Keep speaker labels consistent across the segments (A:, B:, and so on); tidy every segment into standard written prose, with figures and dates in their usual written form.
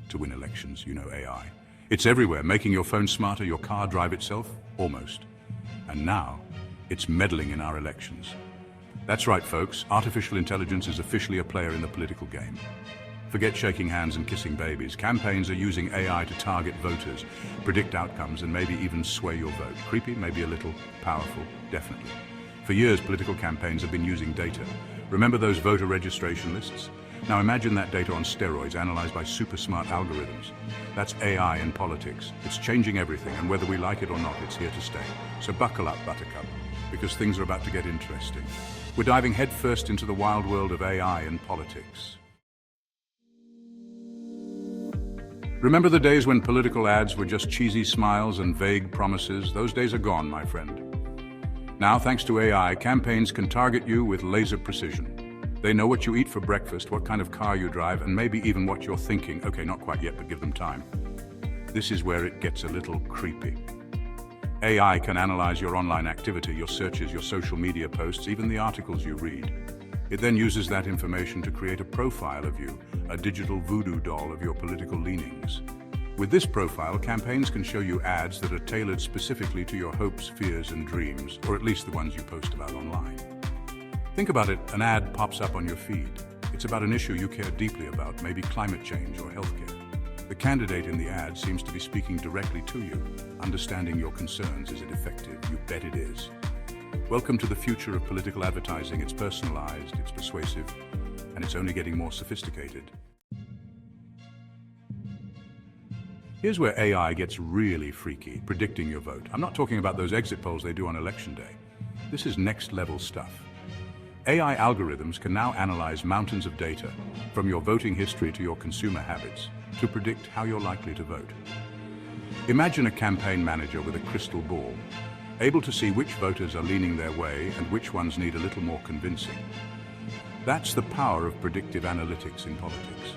A: to win elections, you know AI. It's everywhere, making your phone smarter, your car drive itself, almost. And now, it's meddling in our elections. That's right, folks. Artificial intelligence is officially a player in the political game. Forget shaking hands and kissing babies. Campaigns are using AI to target voters, predict outcomes, and maybe even sway your vote. Creepy, maybe a little. Powerful, definitely. For years, political campaigns have been using data. Remember those voter registration lists? Now imagine that data on steroids, analyzed by super smart algorithms. That's AI in politics. It's changing everything, and whether we like it or not, it's here to stay. So buckle up, Buttercup, because things are about to get interesting. We're diving headfirst into the wild world of AI in politics. Remember the days when political ads were just cheesy smiles and vague promises? Those days are gone, my friend. Now, thanks to AI, campaigns can target you with laser precision. They know what you eat for breakfast, what kind of car you drive, and maybe even what you're thinking. Okay, not quite yet, but give them time. This is where it gets a little creepy. AI can analyze your online activity, your searches, your social media posts, even the articles you read. It then uses that information to create a profile of you, a digital voodoo doll of your political leanings. With this profile, campaigns can show you ads that are tailored specifically to your hopes, fears, and dreams, or at least the ones you post about online. Think about it, an ad pops up on your feed. It's about an issue you care deeply about, maybe climate change or healthcare. The candidate in the ad seems to be speaking directly to you. Understanding your concerns, is it effective? You bet it is. Welcome to the future of political advertising. It's personalized, it's persuasive, and it's only getting more sophisticated. Here's where AI gets really freaky, predicting your vote. I'm not talking about those exit polls they do on election day. This is next-level stuff. AI algorithms can now analyze mountains of data, from your voting history to your consumer habits, to predict how you're likely to vote. Imagine a campaign manager with a crystal ball, able to see which voters are leaning their way and which ones need a little more convincing. That's the power of predictive analytics in politics.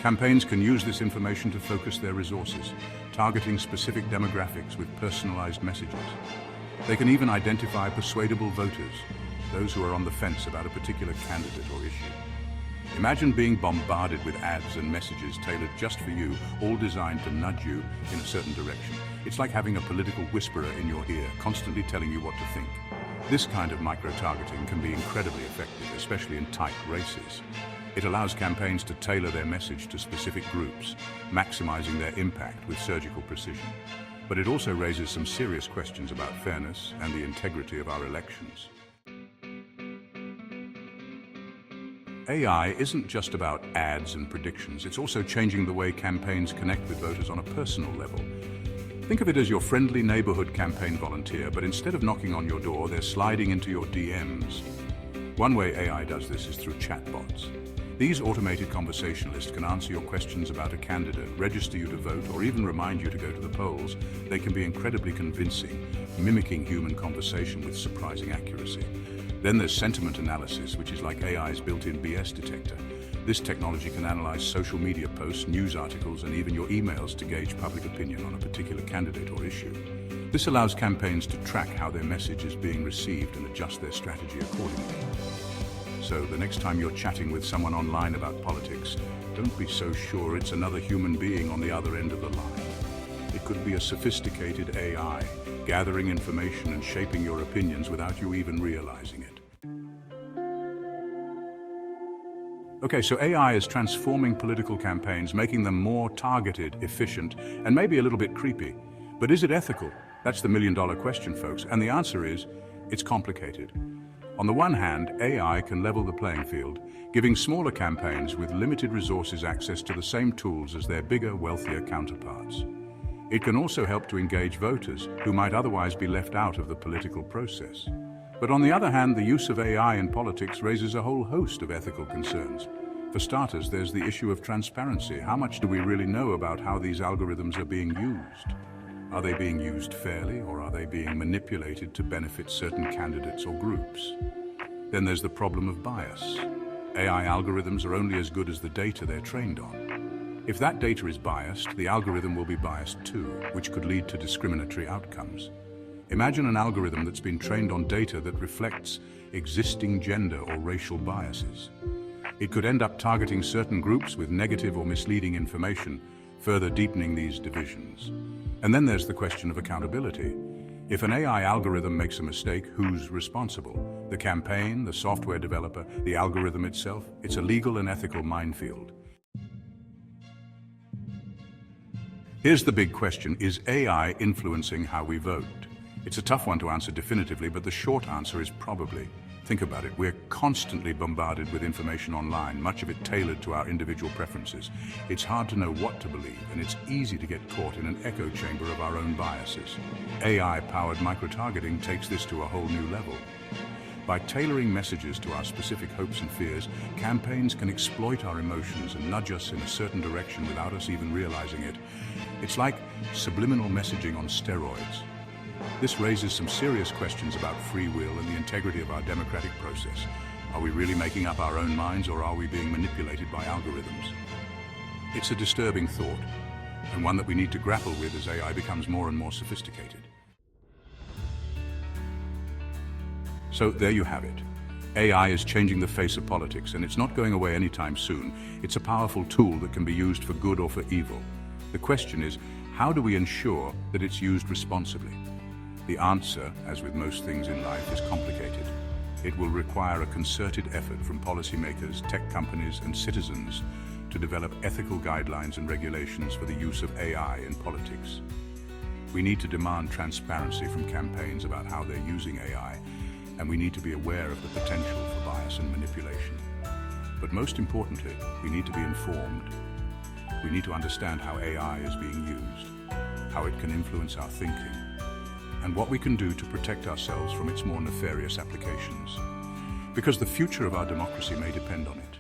A: Campaigns can use this information to focus their resources, targeting specific demographics with personalized messages. They can even identify persuadable voters, those who are on the fence about a particular candidate or issue. Imagine being bombarded with ads and messages tailored just for you, all designed to nudge you in a certain direction. It's like having a political whisperer in your ear, constantly telling you what to think. This kind of micro-targeting can be incredibly effective, especially in tight races. It allows campaigns to tailor their message to specific groups, maximizing their impact with surgical precision. But it also raises some serious questions about fairness and the integrity of our elections. AI isn't just about ads and predictions, it's also changing the way campaigns connect with voters on a personal level. Think of it as your friendly neighborhood campaign volunteer, but instead of knocking on your door, they're sliding into your DMs. One way AI does this is through chatbots. These automated conversationalists can answer your questions about a candidate, register you to vote, or even remind you to go to the polls. They can be incredibly convincing, mimicking human conversation with surprising accuracy. Then there's sentiment analysis, which is like AI's built-in BS detector. This technology can analyze social media posts, news articles, and even your emails to gauge public opinion on a particular candidate or issue. This allows campaigns to track how their message is being received and adjust their strategy accordingly. So the next time you're chatting with someone online about politics, don't be so sure it's another human being on the other end of the line. It could be a sophisticated AI, gathering information and shaping your opinions without you even realizing it. Okay, so AI is transforming political campaigns, making them more targeted, efficient, and maybe a little bit creepy. But is it ethical? That's the million-dollar question, folks. And the answer is, it's complicated. On the one hand, AI can level the playing field, giving smaller campaigns with limited resources access to the same tools as their bigger, wealthier counterparts. It can also help to engage voters who might otherwise be left out of the political process. But on the other hand, the use of AI in politics raises a whole host of ethical concerns. For starters, there's the issue of transparency. How much do we really know about how these algorithms are being used? Are they being used fairly, or are they being manipulated to benefit certain candidates or groups? Then there's the problem of bias. AI algorithms are only as good as the data they're trained on. If that data is biased, the algorithm will be biased too, which could lead to discriminatory outcomes. Imagine an algorithm that's been trained on data that reflects existing gender or racial biases. It could end up targeting certain groups with negative or misleading information, further deepening these divisions. And then there's the question of accountability. If an AI algorithm makes a mistake, who's responsible? The campaign, the software developer, the algorithm itself? It's a legal and ethical minefield. Here's the big question: is AI influencing how we vote? It's a tough one to answer definitively, but the short answer is probably. Think about it. We're constantly bombarded with information online, much of it tailored to our individual preferences. It's hard to know what to believe, and it's easy to get caught in an echo chamber of our own biases. AI-powered micro-targeting takes this to a whole new level. By tailoring messages to our specific hopes and fears, campaigns can exploit our emotions and nudge us in a certain direction without us even realizing it. It's like subliminal messaging on steroids. This raises some serious questions about free will and the integrity of our democratic process. Are we really making up our own minds, or are we being manipulated by algorithms? It's a disturbing thought, and one that we need to grapple with as AI becomes more and more sophisticated. So there you have it. AI is changing the face of politics, and it's not going away anytime soon. It's a powerful tool that can be used for good or for evil. The question is, how do we ensure that it's used responsibly? The answer, as with most things in life, is complicated. It will require a concerted effort from policymakers, tech companies, and citizens to develop ethical guidelines and regulations for the use of AI in politics. We need to demand transparency from campaigns about how they're using AI, and we need to be aware of the potential for bias and manipulation. But most importantly, we need to be informed. We need to understand how AI is being used, how it can influence our thinking, and what we can do to protect ourselves from its more nefarious applications. Because the future of our democracy may depend on it.